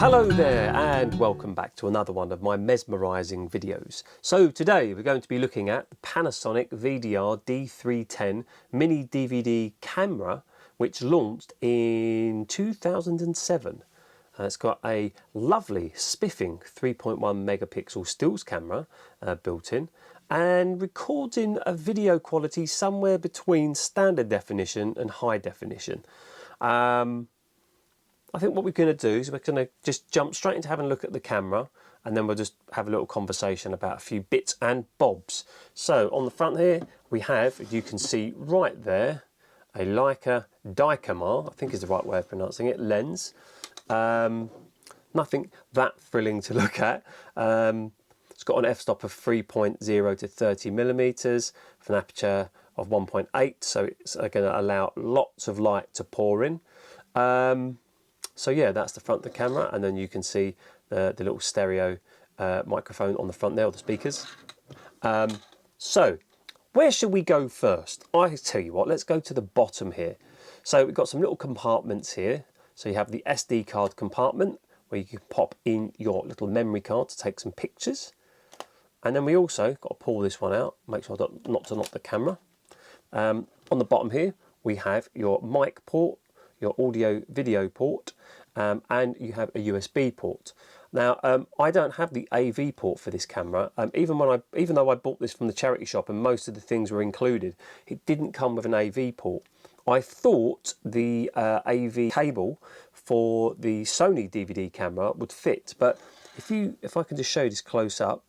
Hello there and welcome back to another one of my mesmerising videos. So today we're going to be looking at the Panasonic VDR D310 mini DVD camera, which launched in 2007. It's got a lovely spiffing 3.1 megapixel stills camera built in and records in a video quality somewhere between standard definition and high definition. I think what we're going to do is we're going to just jump straight into having a look at the camera, and then we'll just have a little conversation about a few bits and bobs. So on the front here we have, you can see right there, a Leica Dicamar, I think is the right way of pronouncing it, lens. Nothing that thrilling to look at. It's got an f-stop of 3.0 to 30 millimeters, with an aperture of 1.8, so it's going to allow lots of light to pour in. So yeah, that's the front of the camera, and then you can see the little stereo microphone on the front there, or the speakers. So where should we go first? I tell you what, let's go to the bottom here. So we've got some little compartments here. So you have the SD card compartment, where you can pop in your little memory card to take some pictures. And then we also got to pull this one out, make sure not to knock the camera. On the bottom here, we have your mic port, your audio video port, and you have a USB port. Now I don't have the AV port for this camera. Even though I bought this from the charity shop and most of the things were included, it didn't come with an AV port. I thought the AV cable for the Sony DVD camera would fit, but if I can just show you this close up,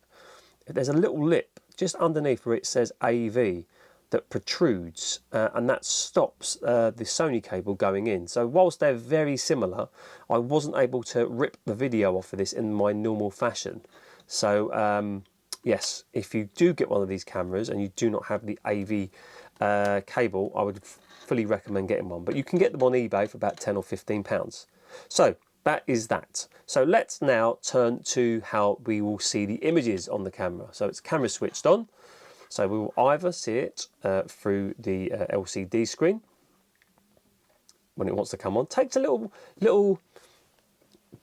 there's a little lip just underneath where it says AV that protrudes, and that stops the Sony cable going in. So whilst they're very similar, I wasn't able to rip the video off of this in my normal fashion. So yes, if you do get one of these cameras and you do not have the AV cable, I would fully recommend getting one. But you can get them on eBay for about 10 or 15 pounds. So that is that. So let's now turn to how we will see the images on the camera. So it's camera switched on. So we will either see it through the LCD screen when it wants to come on. Takes a little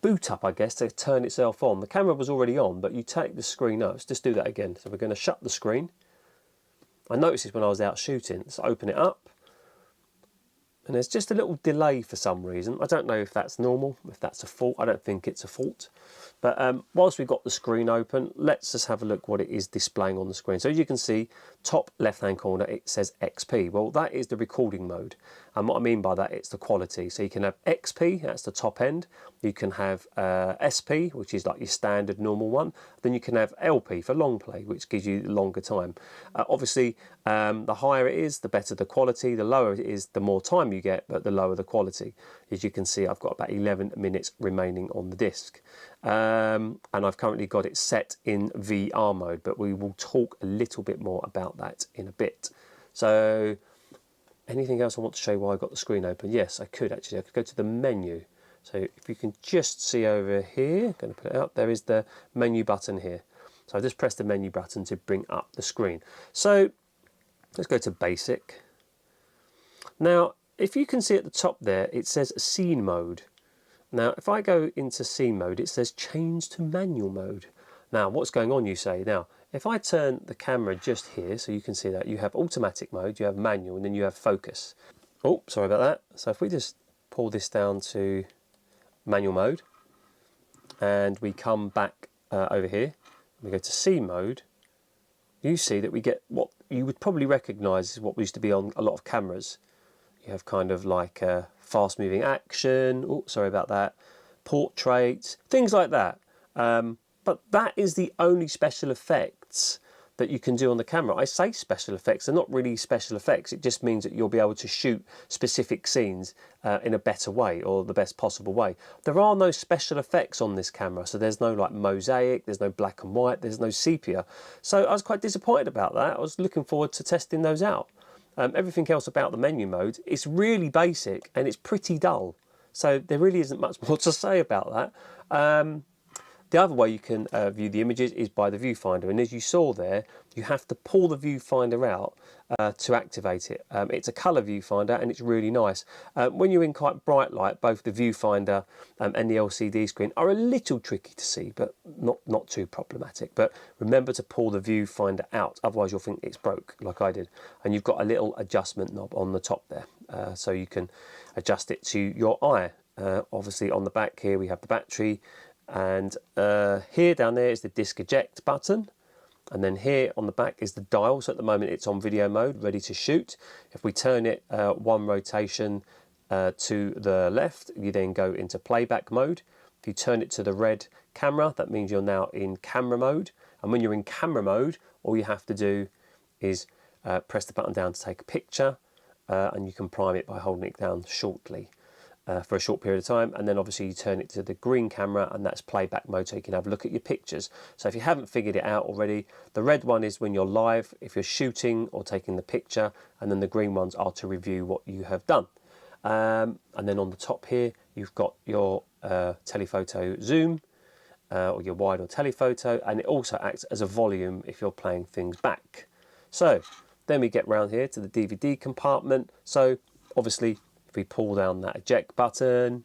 boot up, I guess, to turn itself on. The camera was already on, but you take the screen up. Let's just do that again. So we're going to shut the screen. I noticed this when I was out shooting. Let's open it up. And there's just a little delay for some reason. I don't know if that's normal, if that's a fault. I don't think it's a fault. But whilst we've got the screen open, let's just have a look what it is displaying on the screen. So as you can see, top left-hand corner, it says XP. Well, that is the recording mode. And what I mean by that, it's the quality. So you can have XP, that's the top end. You can have SP, which is like your standard normal one. Then you can have LP for long play, which gives you longer time. Obviously, the higher it is, the better the quality. The lower it is, the more time you get, but the lower the quality. As you can see, I've got about 11 minutes remaining on the disc. And I've currently got it set in VR mode, but we will talk a little bit more about that in a bit. So anything else I want to show you while I've got the screen open? Yes, I could actually. I could go to the menu. So if you can just see over here, I'm going to put it out, there is the menu button here. So I just press the menu button to bring up the screen. So let's go to basic. Now, if you can see at the top there, it says scene mode. Now, if I go into scene mode, it says change to manual mode. Now, what's going on, you say? Now, if I turn the camera just here, so you can see that, you have automatic mode, you have manual, and then you have focus. Oh, sorry about that. So if we just pull this down to manual mode, and we come back over here, we go to scene mode, you see that we get what you would probably recognise is what used to be on a lot of cameras. You have kind of like fast moving action, oh, sorry about that, portraits, things like that. But that is the only special effects that you can do on the camera. I say special effects, they're not really special effects. It just means that you'll be able to shoot specific scenes in a better way, or the best possible way. There are no special effects on this camera, so there's no like mosaic, there's no black and white, there's no sepia. So I was quite disappointed about that. I was looking forward to testing those out. Everything else about the menu mode, it's really basic and it's pretty dull. So there really isn't much more to say about that. The other way you can view the images is by the viewfinder, and as you saw there, you have to pull the viewfinder out to activate it. It's a colour viewfinder and it's really nice. When you're in quite bright light, both the viewfinder and the LCD screen are a little tricky to see, but not too problematic. But remember to pull the viewfinder out, otherwise you'll think it's broke, like I did. And you've got a little adjustment knob on the top there, so you can adjust it to your eye. Obviously on the back here we have the battery, and here down there is the disc eject button, and then here on the back is the dial. So at the moment it's on video mode, ready to shoot. If we turn it one rotation to the left, you then go into playback mode. If you turn it to the red camera, that means you're now in camera mode, and when you're in camera mode, all you have to do is press the button down to take a picture, and you can prime it by holding it down shortly. For a short period of time, and then obviously you turn it to the green camera, and that's playback mode, so you can have a look at your pictures. So if you haven't figured it out already, the red one is when you're live, if you're shooting or taking the picture, and then the green ones are to review what you have done. And then on the top here you've got your telephoto zoom, or your wide or telephoto, and it also acts as a volume if you're playing things back. So then we get round here to the DVD compartment. So obviously if we pull down that eject button,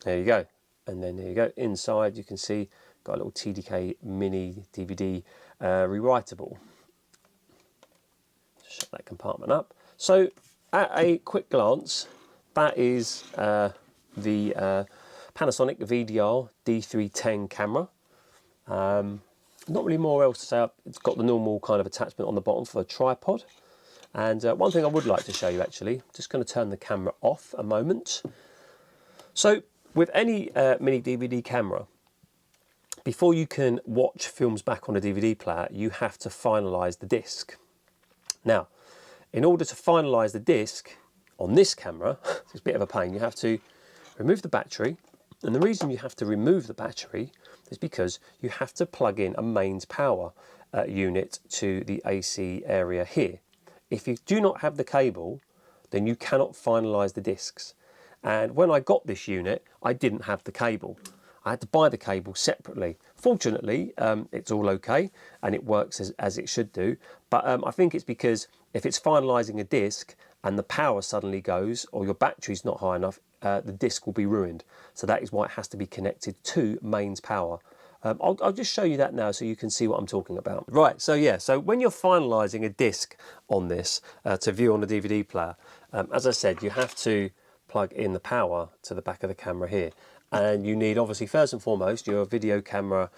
there you go, and then there you go, inside you can see got a little TDK mini DVD rewritable. Shut that compartment up. So at a quick glance, that is the Panasonic VDR D310 camera. Not really more else to say. It's got the normal kind of attachment on the bottom for a tripod. And one thing I would like to show you actually, just going to turn the camera off a moment. So with any mini DVD camera, before you can watch films back on a DVD player, you have to finalise the disc. Now, in order to finalise the disc on this camera, it's a bit of a pain. You have to remove the battery, and the reason you have to remove the battery is because you have to plug in a mains power unit to the AC area here. If you do not have the cable, then you cannot finalise the discs. And when I got this unit, I didn't have the cable. I had to buy the cable separately. Fortunately, it's all okay and it works as it should do. But I think it's because if it's finalising a disc and the power suddenly goes, or your battery's not high enough, the disc will be ruined. So that is why it has to be connected to mains power. I'll just show you that now so you can see what I'm talking about. Right, so yeah, so when you're finalising a disc on this to view on a DVD player, as I said, you have to plug in the power to the back of the camera here. And you need, obviously, first and foremost, your video camera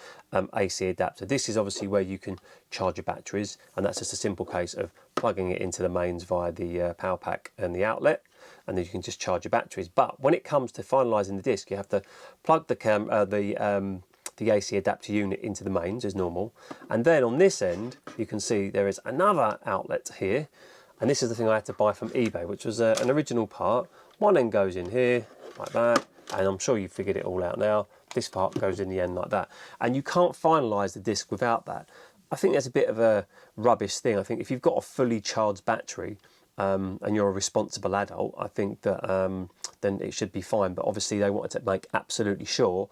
AC adapter. This is obviously where you can charge your batteries, and that's just a simple case of plugging it into the mains via the power pack and the outlet, and then you can just charge your batteries. But when it comes to finalising the disc, you have to plug the AC adapter unit into the mains as normal, and then on this end you can see there is another outlet here, and this is the thing I had to buy from eBay, which was an original part. One end goes in here like that, and I'm sure you've figured it all out now. This part goes in the end like that, and you can't finalise the disc without that. I think that's a bit of a rubbish thing. I think if you've got a fully charged battery and you're a responsible adult, I think that then it should be fine. But obviously they wanted to make absolutely sure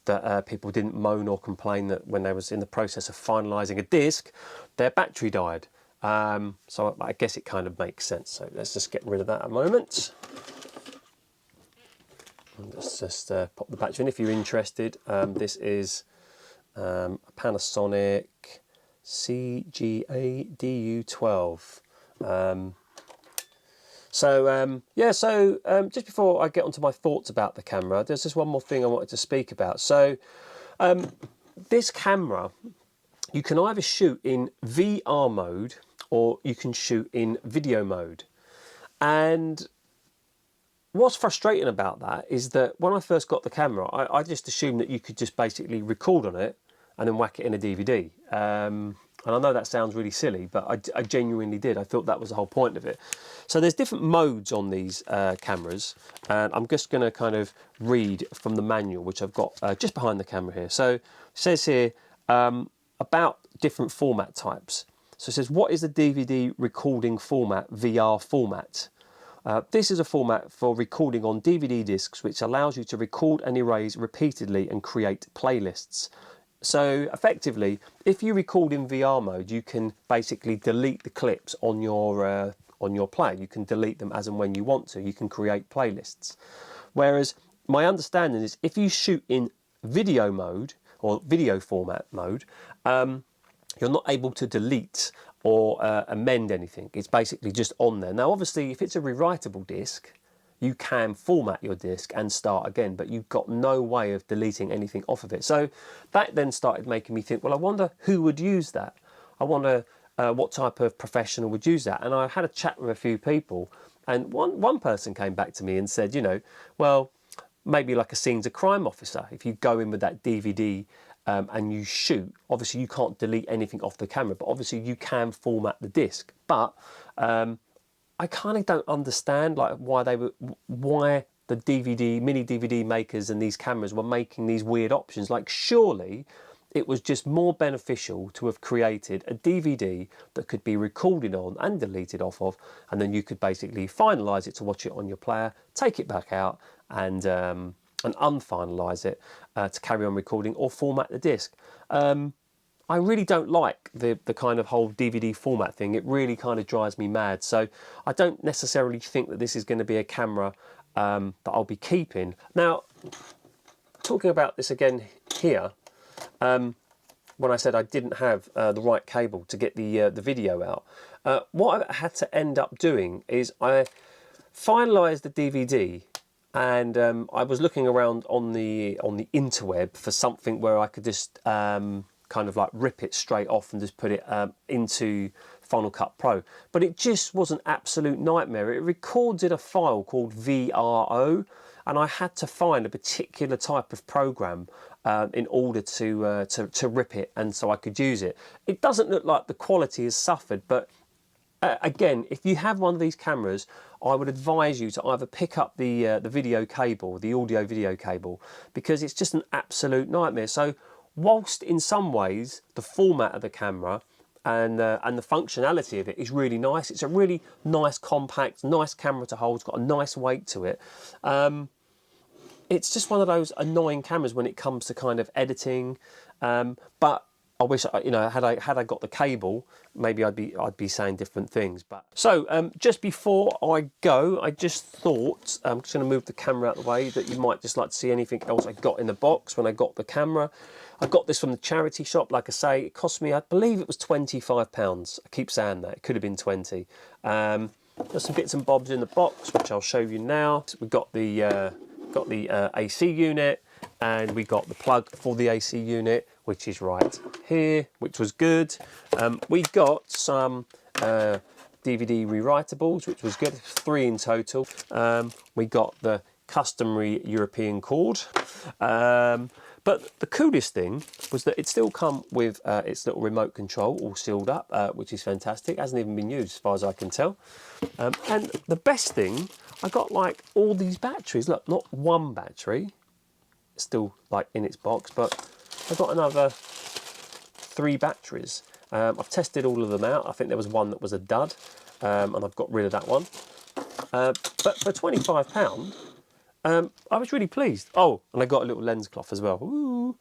that people didn't moan or complain that when they was in the process of finalising a disc, their battery died. So I guess it kind of makes sense. So let's just get rid of that a moment. Let's just pop the battery in. If you're interested, this is a Panasonic CGA DU12. Just before I get onto my thoughts about the camera, there's just one more thing I wanted to speak about. So this camera, you can either shoot in VR mode or you can shoot in video mode. And what's frustrating about that is that when I first got the camera, I just assumed that you could just basically record on it and then whack it in a DVD. And I know that sounds really silly, but I genuinely did. I thought that was the whole point of it. So there's different modes on these cameras, and I'm just going to kind of read from the manual, which I've got just behind the camera here. So it says here about different format types. So it says, what is the DVD recording format, VR format? This is a format for recording on DVD discs, which allows you to record and erase repeatedly and create playlists. So effectively, if you record in VR mode, you can basically delete the clips on your player. You can delete them as and when you want to. You can create playlists. Whereas my understanding is if you shoot in video mode or video format mode, you're not able to delete or amend anything. It's basically just on there. Now, obviously, if it's a rewritable disc, you can format your disc and start again, but you've got no way of deleting anything off of it. So that then started making me think, well, I wonder who would use that. I wonder what type of professional would use that. And I had a chat with a few people, and one person came back to me and said, you know, well, maybe like a scenes of crime officer, if you go in with that DVD and you shoot, obviously you can't delete anything off the camera, but obviously you can format the disc. But I kind of don't understand like why the mini DVD makers and these cameras were making these weird options. Like surely it was just more beneficial to have created a DVD that could be recorded on and deleted off of, and then you could basically finalise it to watch it on your player, take it back out and unfinalise it to carry on recording or format the disc. I really don't like the kind of whole DVD format thing. It really kind of drives me mad. So I don't necessarily think that this is going to be a camera that I'll be keeping. Now, talking about this again here, when I said I didn't have the right cable to get the video out, what I had to end up doing is I finalised the DVD. And I was looking around on the interweb for something where I could just kind of like rip it straight off and just put it into Final Cut Pro. But it just was an absolute nightmare. It records in a file called VRO, and I had to find a particular type of program in order to rip it, and so I could use it. It doesn't look like the quality has suffered, but again, if you have one of these cameras, I would advise you to either pick up the video cable, the audio video cable, because it's just an absolute nightmare. So whilst in some ways the format of the camera and the functionality of it is really nice, it's a really nice, compact, nice camera to hold, it's got a nice weight to it. It's just one of those annoying cameras when it comes to kind of editing, but I wish, you know, had I got the cable, maybe I'd be saying different things. But so just before I go, I just thought I'm just going to move the camera out of the way, that you might just like to see anything else I got in the box when I got the camera. I got this from the charity shop. Like I say, it cost me, I believe it was £25. I keep saying that, it could have been 20. There's some bits and bobs in the box, which I'll show you now. So we've got the AC unit, and we got the plug for the AC unit, which is right here, which was good. We got some DVD rewritables, which was good, 3 in total. We got the customary European cord. But the coolest thing was that it still come with its little remote control all sealed up, which is fantastic. It hasn't even been used as far as I can tell. And the best thing, I got like all these batteries. Look, not one battery, still like in its box, but I got another 3 batteries. I've tested all of them out. I think there was one that was a dud, and I've got rid of that one. But for £25, I was really pleased. Oh, and I got a little lens cloth as well. Ooh.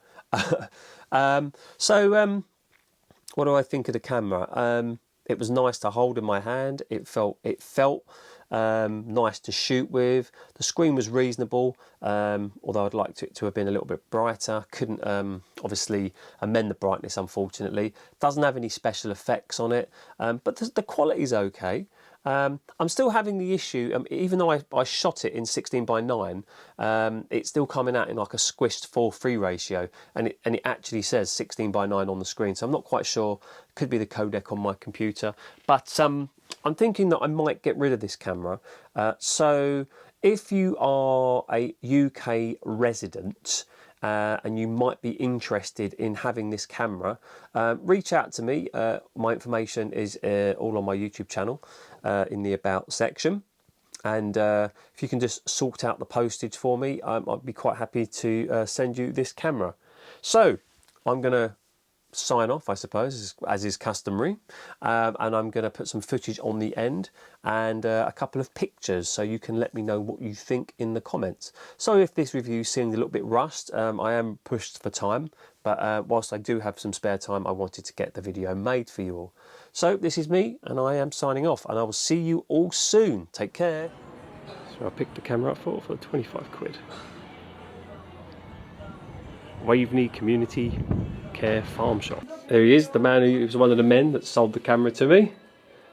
What do I think of the camera? It was nice to hold in my hand. It felt nice to shoot with. The screen was reasonable, although I'd liked it to have been a little bit brighter. Couldn't obviously amend the brightness, unfortunately. Doesn't have any special effects on it, but the quality's okay. I'm still having the issue, even though I shot it in 16:9, it's still coming out in like a squished 4:3 ratio, and it actually says 16:9 on the screen, so I'm not quite sure. Could be the codec on my computer, but I'm thinking that I might get rid of this camera. So if you are a UK resident, and you might be interested in having this camera, reach out to me. My information is all on my YouTube channel in the About section. And if you can just sort out the postage for me, I'd be quite happy to send you this camera. So I'm going to sign off, I suppose, as is customary, and I'm going to put some footage on the end and a couple of pictures, so you can let me know what you think in the comments. So if this review seemed a little bit rushed, I am pushed for time, but whilst I do have some spare time, I wanted to get the video made for you all. So this is me, and I am signing off, and I will see you all soon. Take care. So I picked the camera up for 25 quid. Waveney Community Care Farm Shop. There he is, the man who was one of the men that sold the camera to me.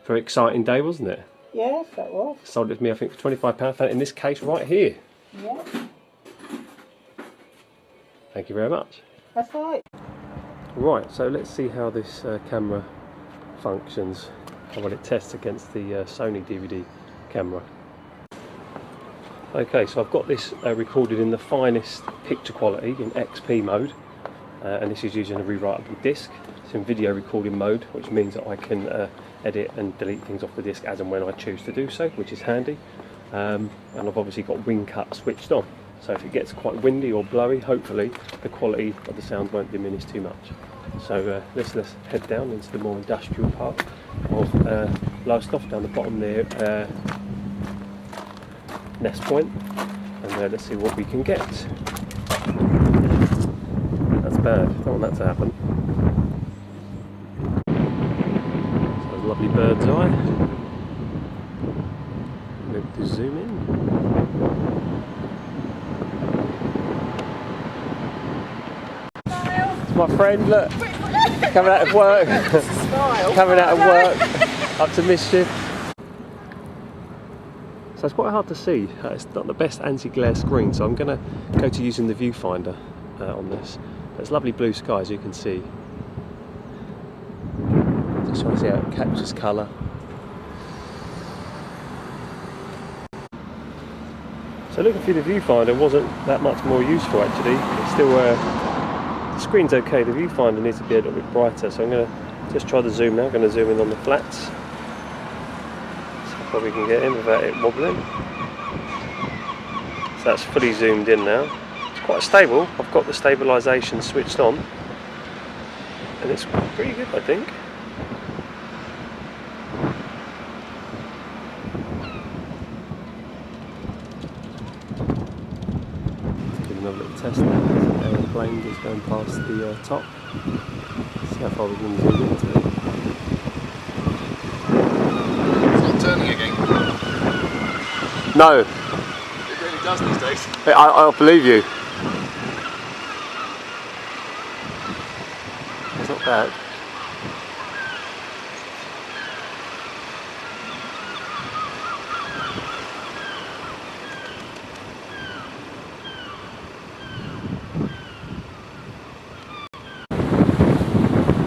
Very exciting day, wasn't it? Yes, that was. Sold it to me, I think, for £25. Found it in this case right here. Yeah. Thank you very much. That's right. Right, so let's see how this camera functions, how well it tests against the Sony DVD camera. Okay, so I've got this recorded in the finest picture quality in XP mode, and this is using a rewritable disc. It's in video recording mode, which means that I can edit and delete things off the disc as and when I choose to do so, which is handy. And I've obviously got wind cut switched on, so if it gets quite windy or blowy, hopefully the quality of the sound won't diminish too much. So let's head down into the more industrial part of Lowestoft, down the bottom there. Nest point, and let's see what we can get. That's bad, don't want that to happen. So a lovely bird's eye. Maybe to zoom in. It's my friend, look, coming out of work. Coming out of work, up to mischief. So it's quite hard to see, it's not the best anti-glare screen, so I'm going to go to using the viewfinder on this. It's lovely blue sky, as you can see. Just trying to see how it captures colour. So looking through the viewfinder wasn't that much more useful actually. It's still, the screen's okay, the viewfinder needs to be a little bit brighter, so I'm going to just try the zoom now. I'm going to zoom in on the flats. What we can get in without it wobbling. So that's fully zoomed in now. It's quite stable. I've got the stabilisation switched on, and it's pretty good, I think. Give another little test now. There's an aeroplane just going past the top. Let's see how far we can zoom into it. Turning again. No. It really does these days. I believe you. It's not bad.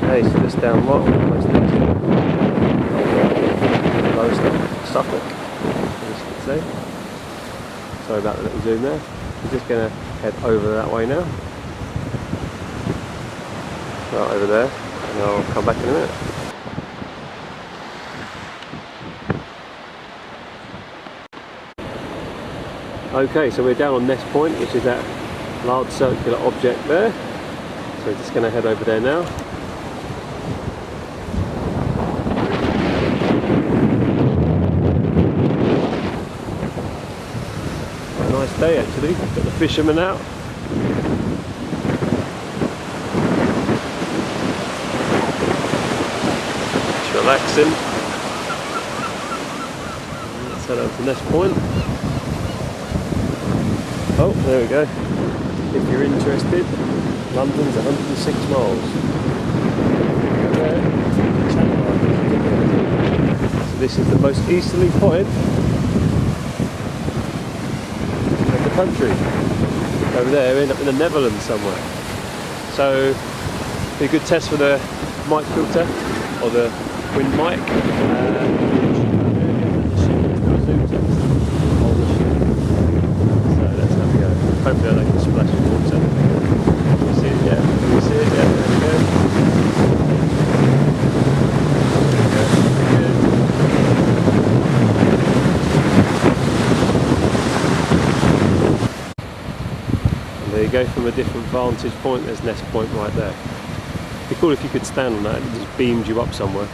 Okay, so this down what? Almost Lowestoft, Suffolk, as you can see. Sorry about the little zoom there. I'm just going to head over that way now. Right over there, and I'll come back in a minute. Okay, so we're down on Nest Point, which is that large circular object there. So we're just going to head over there now. Nice day actually, got the fishermen out. Just relaxing. Let's head over to Nest Point. Oh, there we go. If you're interested, London's 106 miles. So this is the most easterly point country. Over there, we end up in the Netherlands somewhere. So, be a good test for the mic filter or the wind mic. So let's have a go. Hopefully I don't get splashed with water. Can you see it? Yeah. Can you see it? Yeah. There we go. There you go, from a different vantage point. There's Nest Point right there. be cool if you could stand on that and it just beamed you up somewhere.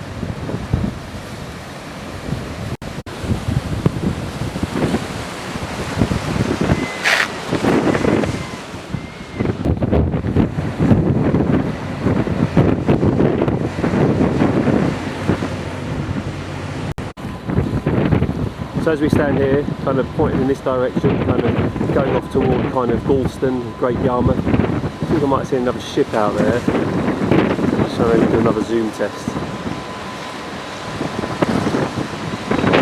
So as we stand here, kind of pointing in this direction, kind of going off toward kind of Galston, Great Yarmouth, I think I might see another ship out there. So I'm going to do another zoom test.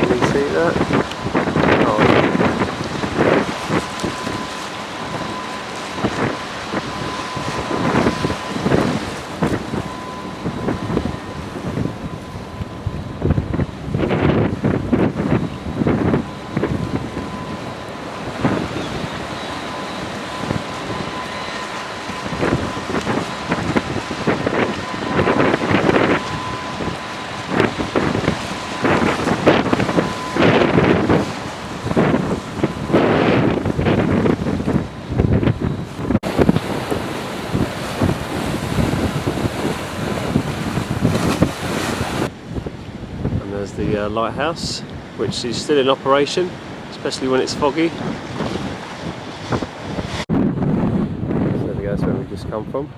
Can you see that? Oh. The lighthouse, which is still in operation, especially when it's foggy. So there we go, that's where we just come from.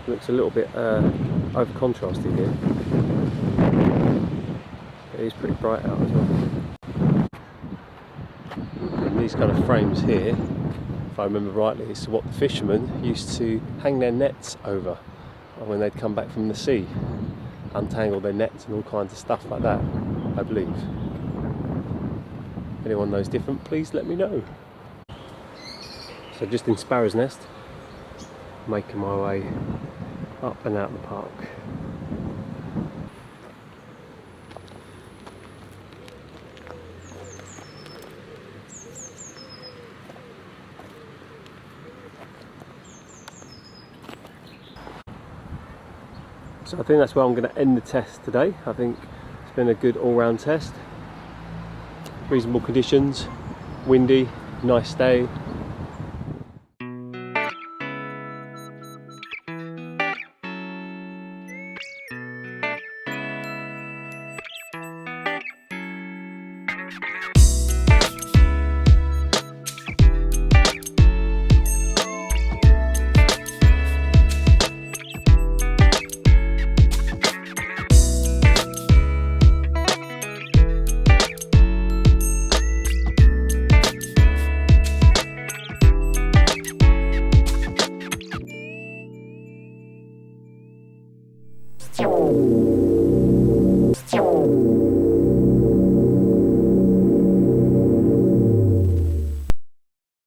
Looks a little bit over contrasted here. It is pretty bright out as well. And these kind of frames here, if I remember rightly, is what the fishermen used to hang their nets over when they'd come back from the sea. Untangle their nets and all kinds of stuff like that, I believe. If anyone knows different, please let me know. So just in Sparrow's Nest, making my way up and out of the park. So I think that's where I'm going to end the test today. I think it's been a good all-round test. Reasonable conditions, windy, nice day. Ciao.